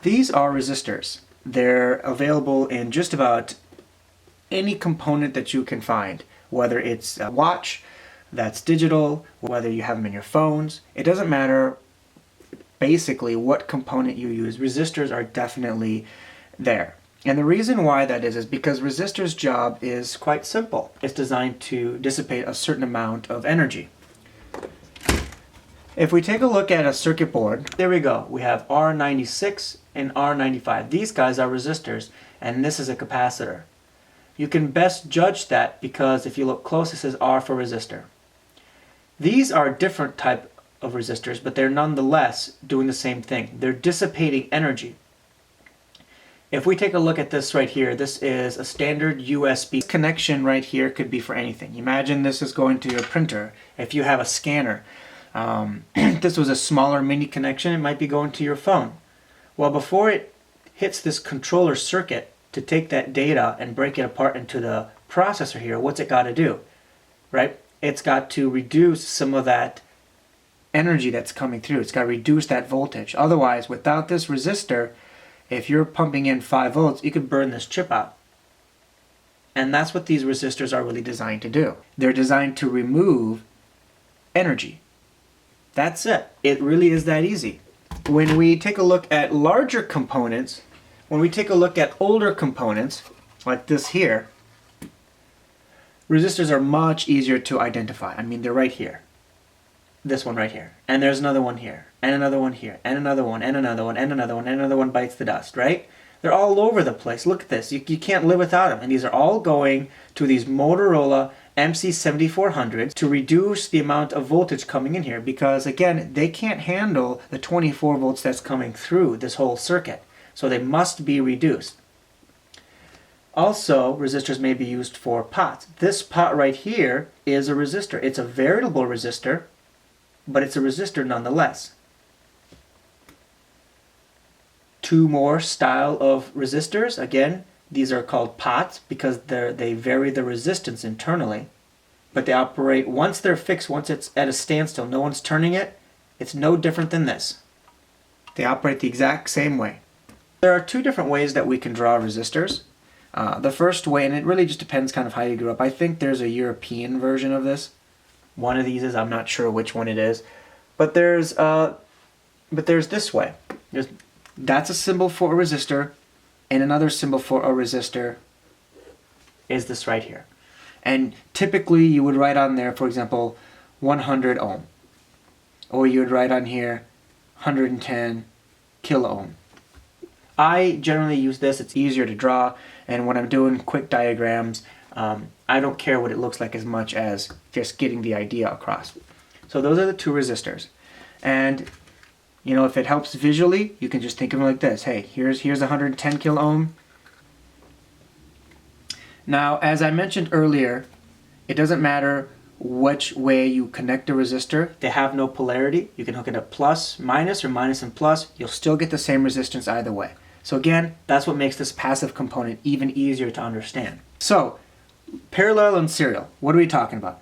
These are resistors. They're available in just about any component that you can find, whether it's a watch that's digital, whether you have them in your phones. It doesn't matter basically what component you use. Resistors are definitely there. And the reason why that is because resistor's job is quite simple. It's designed to dissipate a certain amount of energy. If we take a look at a circuit board, there we go. We have R96 and R95. These guys are resistors, and this is a capacitor. You can best judge that because if you look close, it says R for resistor. These are different type of resistors, but they're nonetheless doing the same thing. They're dissipating energy. If we take a look at this right here, this is a standard USB connection right here. Could be for anything. Imagine this is going to your printer. If you have a scanner, this was a smaller mini connection, it might be going to your phone. Well, before it hits this controller circuit to take that data and break it apart into the processor here, what's it got to do? Right? It's got to reduce some of that energy that's coming through. It's got to reduce that voltage. Otherwise, without this resistor, if you're pumping in 5 volts, you could burn this chip out. And that's what these resistors are really designed to do. They're designed to remove energy. That's it. It really is that easy. When we take a look at larger components, when we take a look at older components, like this here, resistors are much easier to identify. I mean, they're right here. This one right here. And there's another one here. And another one here. And another one. And another one. And another one. And another one bites the dust, right? They're all over the place. Look at this. You can't live without them. And these are all going to these Motorola MC7400s to reduce the amount of voltage coming in here because, again, they can't handle the 24 volts that's coming through this whole circuit. So they must be reduced. Also, resistors may be used for pots. This pot right here is a resistor. It's a variable resistor, but it's a resistor nonetheless. Two more style of resistors. Again, these are called pots because they vary the resistance internally, but they operate, once they're fixed, once it's at a standstill, no one's turning it, it's no different than this. They operate the exact same way. There are two different ways that we can draw resistors. The first way, and it really just depends kind of how you grew up, I think there's a European version of this. One of these is, I'm not sure which one it is, but there's this way. That's a symbol for a resistor, and another symbol for a resistor is this right here. And typically you would write on there, for example, 100 ohm. Or you would write on here 110 kilo ohm. I generally use this, it's easier to draw, and when I'm doing quick diagrams, I don't care what it looks like as much as just getting the idea across. So those are the two resistors. And you know, if it helps visually, you can just think of it like this. Hey, here's 110 kilo ohm. Now, as I mentioned earlier, it doesn't matter which way you connect the resistor. They have no polarity. You can hook it up plus, minus, or minus and plus. You'll still get the same resistance either way. So again, that's what makes this passive component even easier to understand. So, parallel and serial. What are we talking about?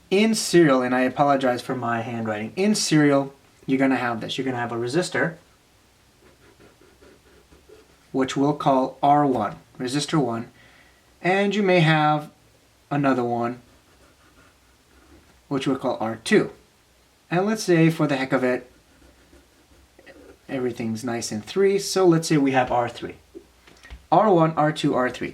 In serial, and I apologize for my handwriting, in serial, you're going to have this. You're going to have a resistor, which we'll call R1, resistor 1, and you may have another one, which we'll call R2. And let's say, for the heck of it, everything's nice in 3, so let's say we have R3. R1, R2, R3.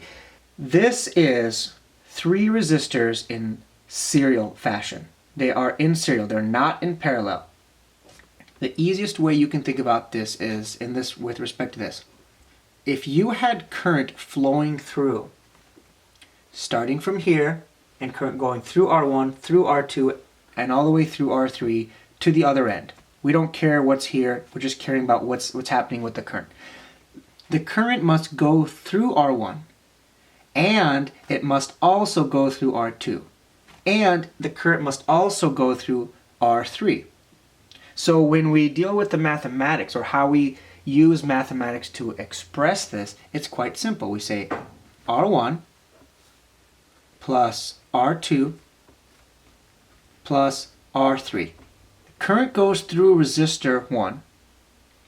This is 3 resistors in serial fashion. They are in serial, they're not in parallel. The easiest way you can think about this is with respect to this. If you had current flowing through, starting from here, and current going through R1, through R2, and all the way through R3 to the other end. We don't care what's here, we're just caring about what's happening with the current. The current must go through R1, and it must also go through R2. And the current must also go through R3. So when we deal with the mathematics, or how we use mathematics to express this, it's quite simple. We say R1 plus R2 plus R3. Current goes through resistor 1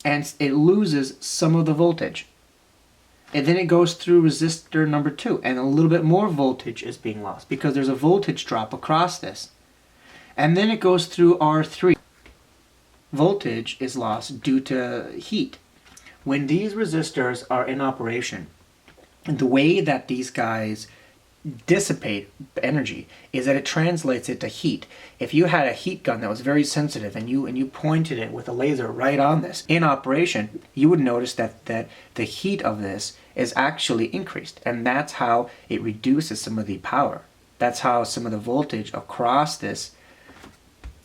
and it loses some of the voltage. And then it goes through resistor number 2 and a little bit more voltage is being lost because there's a voltage drop across this. And then it goes through R3. Voltage is lost due to heat. When these resistors are in operation, the way that these guys dissipate energy is that it translates it to heat. If you had a heat gun that was very sensitive and you pointed it with a laser right on this in operation, you would notice that the heat of this is actually increased, and that's how it reduces some of the power. That's how some of the voltage across this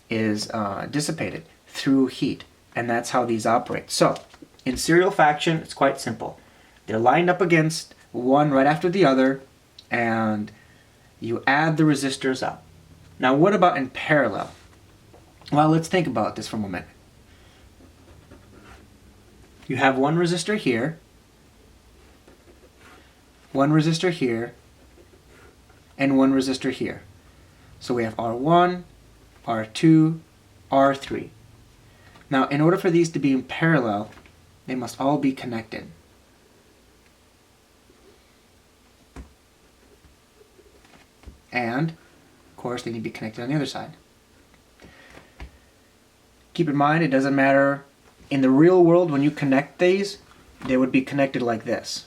is dissipated through heat, and that's how these operate. So in serial faction, it's quite simple. They're lined up against one right after the other, and you add the resistors up. Now what about in parallel? Well, let's think about this for a moment. You have one resistor here, one resistor here, and one resistor here. So we have R1, R2, R3. Now in order for these to be in parallel, they must all be connected. And, of course, they need to be connected on the other side. Keep in mind, it doesn't matter. In the real world, when you connect these, they would be connected like this.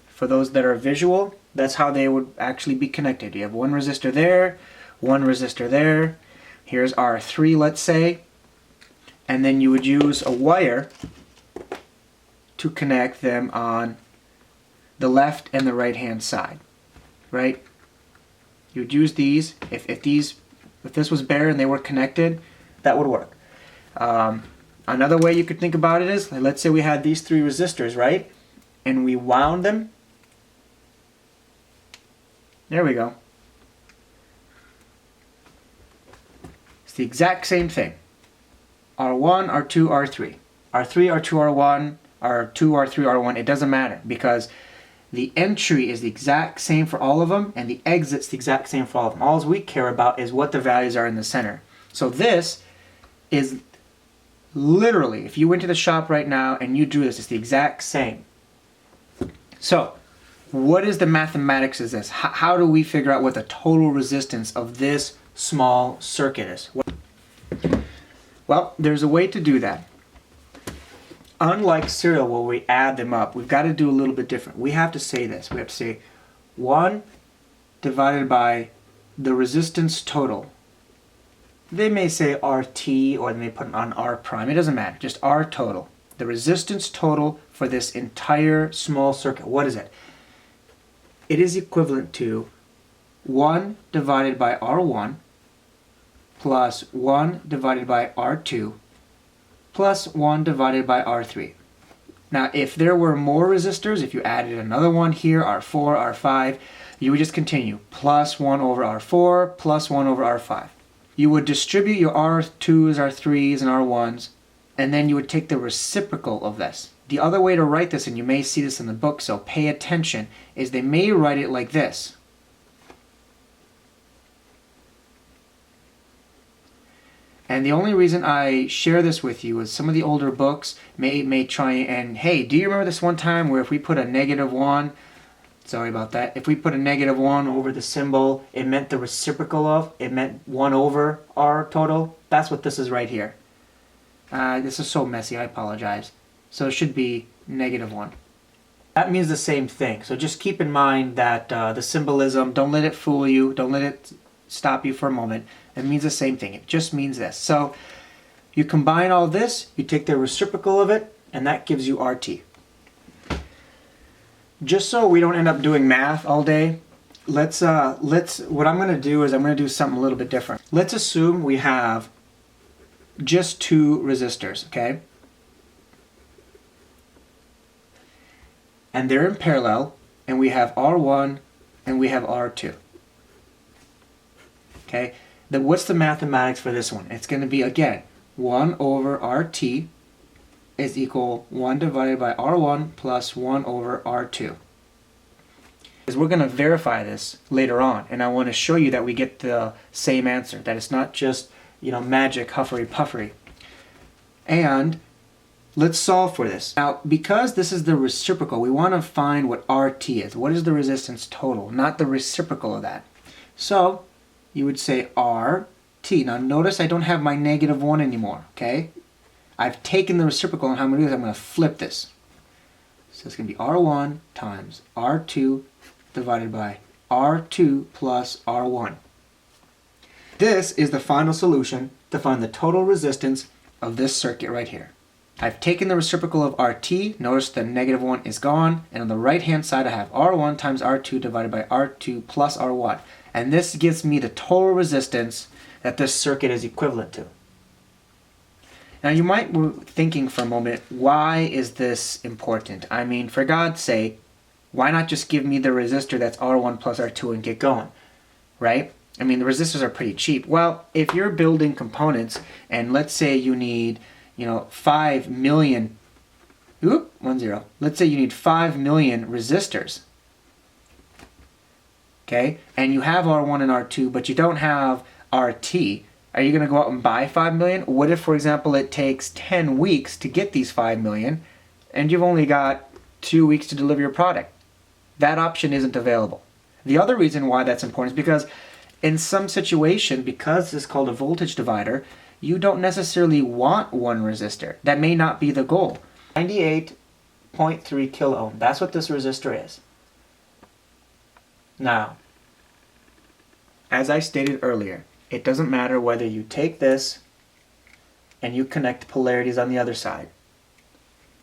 For those that are visual, that's how they would actually be connected. You have one resistor there, one resistor there. Here's R3, let's say. And then you would use a wire to connect them on the left and the right hand side, right? You would use these. If this was bare and they were connected, that would work. Another way you could think about it is, let's say we had these three resistors, right? And we wound them. There we go. It's the exact same thing. R1, R2, R3. R3, R2, R1, R2, R3, R1. It doesn't matter because the entry is the exact same for all of them, and the exit's the exact same for all of them. All we care about is what the values are in the center. So this is literally, if you went to the shop right now and you drew this, it's the exact same. So, what is the mathematics of this? How do we figure out what the total resistance of this small circuit is? Well, there's a way to do that. Unlike serial where we add them up, we've got to do a little bit different. We have to say this. We have to say 1 divided by the resistance total. They may say RT or they may put it on R prime. It doesn't matter. Just R total. The resistance total for this entire small circuit. What is it? It is equivalent to 1 divided by R1 plus 1 divided by R2 plus 1 divided by R3. Now, if there were more resistors, if you added another one here, R4, R5, you would just continue. Plus 1 over R4, plus 1 over R5. You would distribute your R2s, R3s, and R1s, and then you would take the reciprocal of this. The other way to write this, and you may see this in the book, so pay attention, is they may write it like this. And the only reason I share this with you is some of the older books may try and, hey, do you remember this one time where if we put a -1, sorry about that, if we put a -1 over the symbol, it meant the reciprocal of, it meant 1 over R total? That's what this is right here. This is so messy, I apologize. So it should be -1. That means the same thing. So just keep in mind that the symbolism, don't let it fool you, don't let it stop you for a moment. It means the same thing. It just means this. So you combine all this, you take the reciprocal of it, and that gives you RT. Just so we don't end up doing math all day, what I'm going to do is I'm going to do something a little bit different. Let's assume we have just 2 resistors, okay? And they're in parallel, and we have R1 and we have R2. Okay? Then what's the mathematics for this one? It's going to be, again, 1 over RT is equal 1 divided by R1 plus 1 over R2. Because we're going to verify this later on, and I want to show you that we get the same answer, that it's not just magic huffery puffery. And let's solve for this. Now, because this is the reciprocal, we want to find what RT is. What is the resistance total, not the reciprocal of that. So you would say RT. Now notice I don't have my -1 anymore, okay? I've taken the reciprocal, and how I'm going to do is I'm going to flip this. So it's going to be R1 times R2 divided by R2 plus R1. This is the final solution to find the total resistance of this circuit right here. I've taken the reciprocal of RT, notice the -1 is gone, and on the right hand side I have R1 times R2 divided by R2 plus R1. And this gives me the total resistance that this circuit is equivalent to. Now you might be thinking for a moment, why is this important? I mean, for God's sake, why not just give me the resistor that's R1 plus R2 and get going, right? I mean, the resistors are pretty cheap. Well, if you're building components, and let's say you need, 5 million, let's say you need 5 million resistors, okay? And you have R1 and R2, but you don't have RT. Are you going to go out and buy 5 million? What if, for example, it takes 10 weeks to get these 5 million, and you've only got 2 weeks to deliver your product? That option isn't available. The other reason why that's important is because in some situation, because this is called a voltage divider, you don't necessarily want one resistor. That may not be the goal. 98.3 kilo ohm. That's what this resistor is. Now, as I stated earlier, it doesn't matter whether you take this and you connect polarities on the other side.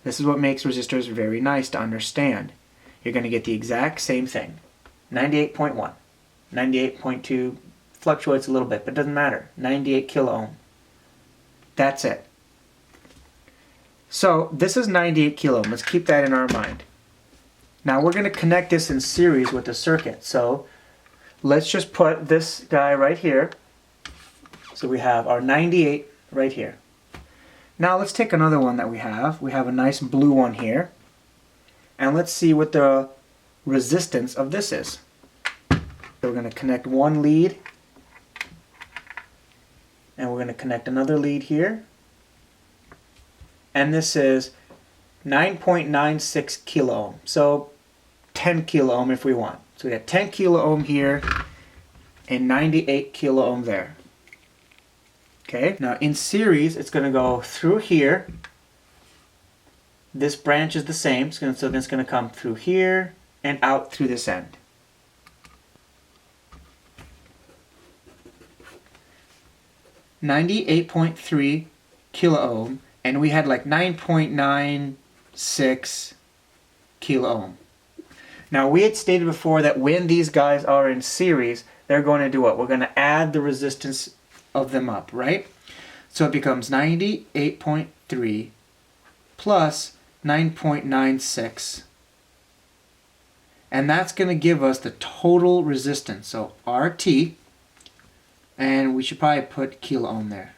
This is what makes resistors very nice to understand. You're going to get the exact same thing. 98.1. 98.2 fluctuates a little bit, but it doesn't matter. 98 kilo ohm. That's it. So this is 98 kilo ohm. Let's keep that in our mind. Now we're going to connect this in series with the circuit. So let's just put this guy right here. So we have our 98 right here. Now let's take another one that we have. We have a nice blue one here. And let's see what the resistance of this is. So we're going to connect one lead. And we're going to connect another lead here. And this is 9.96 kilo ohm. So 10 kilo ohm if we want. So we got 10 kilo ohm here and 98 kilo ohm there. Okay, now in series it's going to go through here. This branch is the same, so it's going to come through here and out through this end. .98.3 kilo ohm, and we had like 9.96 kilo ohm. Now we had stated before that when these guys are in series, they're going to do what? We're going to add the resistance of them up, right? So it becomes 98.3 plus 9.96, and that's going to give us the total resistance. So RT, and we should probably put kilo ohm there.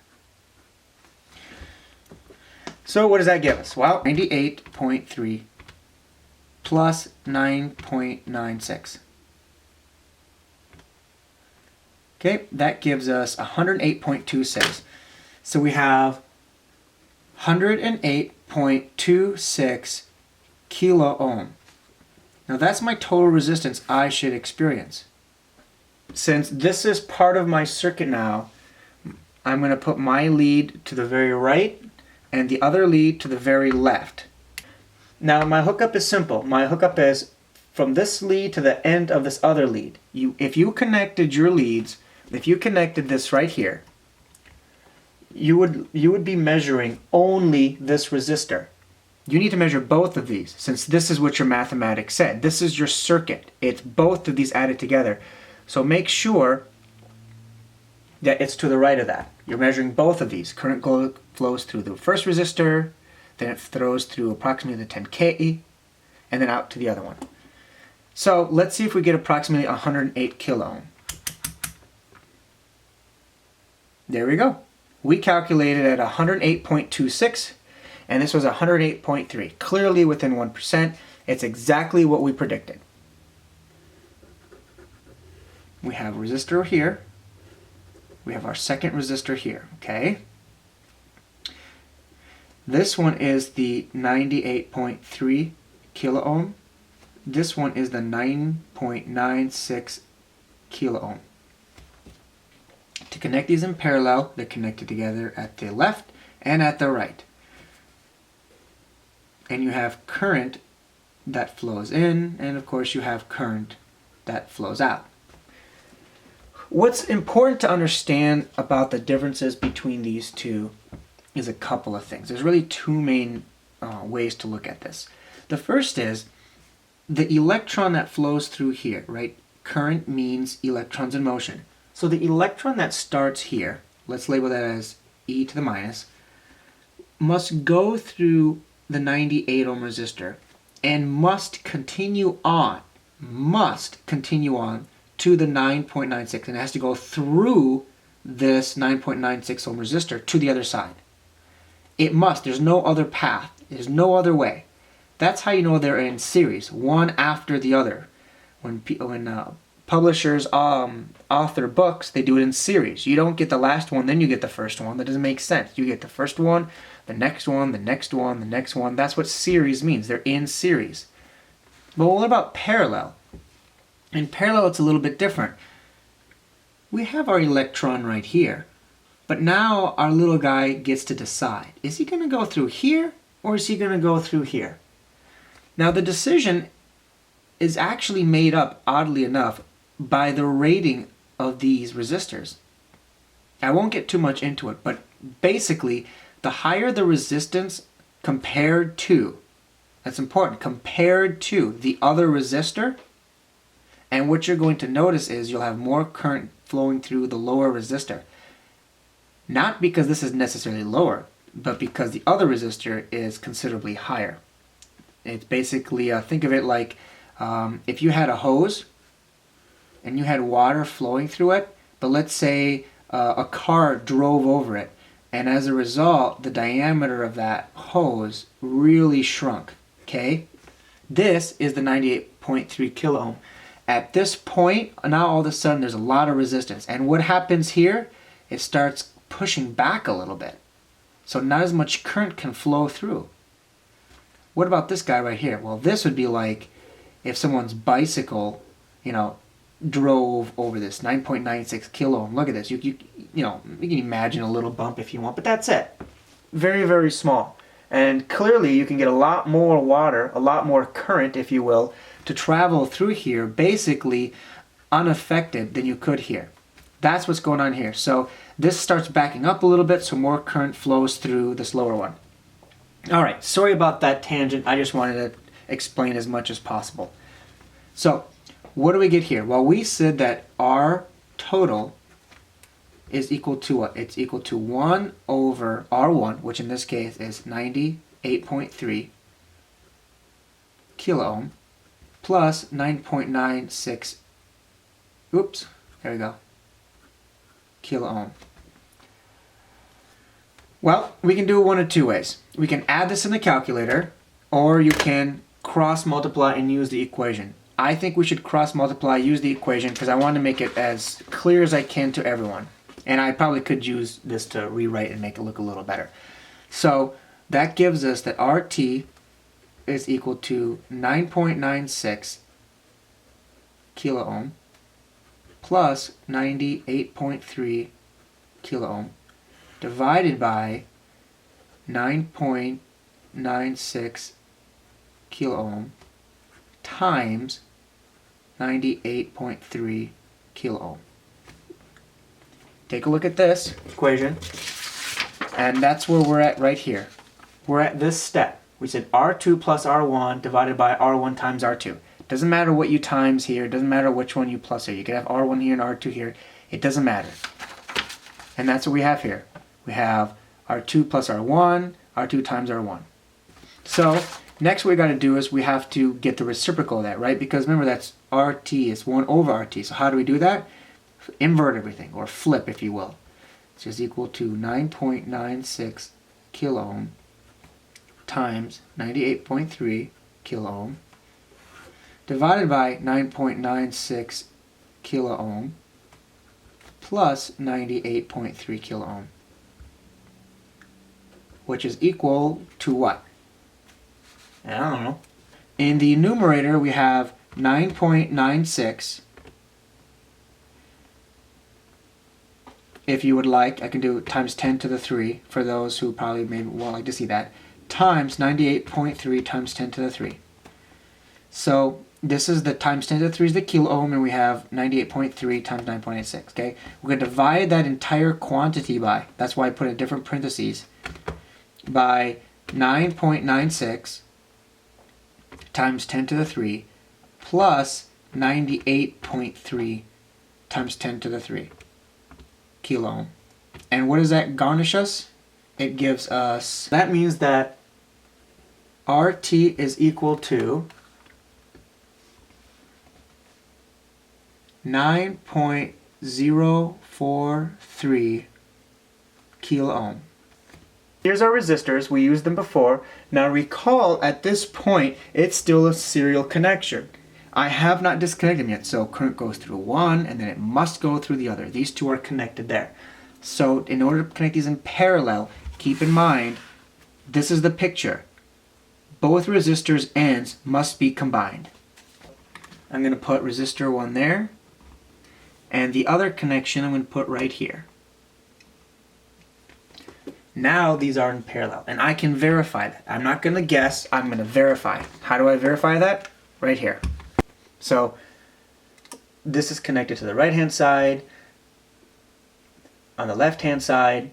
So what does that give us? Well, 98.3 plus 9.96. Okay, that gives us 108.26. So we have 108.26 kilo ohm. Now that's my total resistance I should experience. Since this is part of my circuit now, I'm going to put my lead to the very right and the other lead to the very left. Now my hookup is simple. My hookup is from this lead to the end of this other lead. If you connected your leads, if you connected this right here, you would be measuring only this resistor. You need to measure both of these, since this is what your mathematics said. This is your circuit. It's both of these added together. So make sure that it's to the right of that. You're measuring both of these. Current flows through the first resistor, then it throws through approximately the 10K, and then out to the other one. So let's see if we get approximately 108 kilo ohm. There we go. We calculated at 108.26, and this was 108.3. Clearly within 1%. It's exactly what we predicted. We have a resistor here, We have our second resistor here, okay? This one is the 98.3 kilo ohm. This one is the 9.96 kilo ohm. To connect these in parallel, they're connected together at the left and at the right. And you have current that flows in, and of course you have current that flows out. What's important to understand about the differences between these two is a couple of things. There's really two main ways to look at this. The first is the electron that flows through here, right? Current means electrons in motion. So the electron that starts here, let's label that as e to the minus, must go through the 98 ohm resistor and must continue on to the 9.96, and it has to go through this 9.96 ohm resistor to the other side. It must. There's no other path. There's no other way. That's how you know they're in series, one after the other. When publishers author books, they do it in series. You don't get the last one, then you get the first one. That doesn't make sense. You get the first one, the next one, the next one, the next one. That's what series means. They're in series. But what about parallel? In parallel, it's a little bit different. We have our electron right here, but now our little guy gets to decide. Is he going to go through here, or is he going to go through here? Now, the decision is actually made up, oddly enough, by the rating of these resistors. I won't get too much into it, but basically, the higher the resistance compared to, that's important, compared to the other resistor, and what you're going to notice is you'll have more current flowing through the lower resistor. Not because this is necessarily lower, but because the other resistor is considerably higher. It's basically, think of it like if you had a hose and you had water flowing through it, but let's say a car drove over it, and as a result, the diameter of that hose really shrunk, okay? This is the 98.3 kilo ohm. At this point, now all of a sudden there's a lot of resistance. And what happens here? It starts pushing back a little bit. So not as much current can flow through. What about this guy right here? Well, this would be like if someone's bicycle, drove over this 9.96 kilo ohm. Look at this. You can imagine a little bump if you want, but that's it. Very, very small. And clearly you can get a lot more water, a lot more current, if you will, to travel through here, basically unaffected than you could here. That's what's going on here. So this starts backing up a little bit, so more current flows through this lower one. All right, sorry about that tangent. I just wanted to explain as much as possible. So what do we get here? Well, we said that R total is equal to what? It's equal to 1 over R1, which in this case is 98.3 kilo ohm, plus 9.96, oops, there we go, kilo ohm. Well, we can do it one of two ways. We can add this in the calculator, or you can cross multiply and use the equation. I think we should cross multiply, use the equation, because I want to make it as clear as I can to everyone. And I probably could use this to rewrite and make it look a little better. So that gives us that RT is equal to 9.96 kilo ohm plus 98.3 kilo ohm divided by 9.96 kilo ohm times 98.3 kilo ohm. Take a look at this equation, and that's where we're at right here. We're at this step. We said R2 plus R1 divided by R1 times R2. Doesn't matter what you times here. Doesn't matter which one you plus here. You can have R1 here and R2 here. It doesn't matter. And that's what we have here. We have R2 plus R1, R2 times R1. So next what we got to do is we have to get the reciprocal of that, right? Because remember that's RT is 1 over RT. So how do we do that? Invert everything, or flip if you will. It's just equal to 9.96 kilo ohm times 98.3 kilo ohm divided by 9.96 kilo ohm plus 98.3 kilo ohm, which is equal to what? I don't know. In the numerator, we have 9.96. If you would like, I can do times 10 to the 3 for those who probably maybe won't like to see that, times 98.3 times 10 to the 3. So this is the times 10 to the 3 is the kilo ohm, and we have 98.3 times 9.86. Okay, we're going to divide that entire quantity by, that's why I put in different parentheses, by 9.96 times 10 to the 3 plus 98.3 times 10 to the 3 kilo ohm. And what does that garnish us? It gives us, that means that RT is equal to 9.043 kilo ohm. Here's our resistors. We used them before. Now recall, at this point, it's still a serial connection. I have not disconnected them yet, so current goes through one, and then it must go through the other. These two are connected there. So in order to connect these in parallel, keep in mind, this is the picture. Both resistors' ends must be combined. I'm going to put resistor 1 there, and the other connection I'm going to put right here. Now these are in parallel, and I can verify that. I'm not going to guess, I'm going to verify. How do I verify that? Right here. So this is connected to the right hand side, on the left hand side,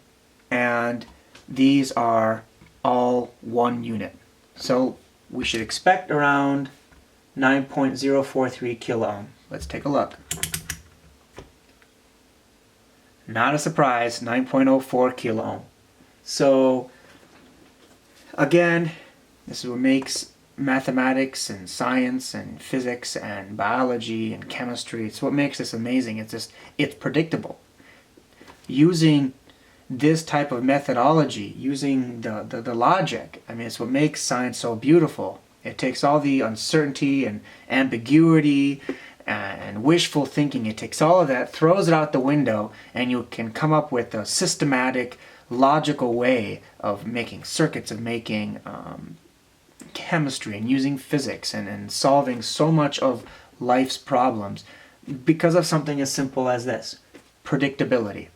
and these are all 1 unit. So we should expect around 9.043 kilo ohm. Let's take a look. Not a surprise, 9.04 kilo ohm. So again, this is what makes mathematics and science and physics and biology and chemistry, it's what makes this amazing. It's predictable. Using this type of methodology, using the logic, I mean, it's what makes science so beautiful. It takes all the uncertainty and ambiguity and wishful thinking, it takes all of that, throws it out the window, and you can come up with a systematic, logical way of making circuits, of making chemistry, and using physics, and solving so much of life's problems because of something as simple as this: predictability.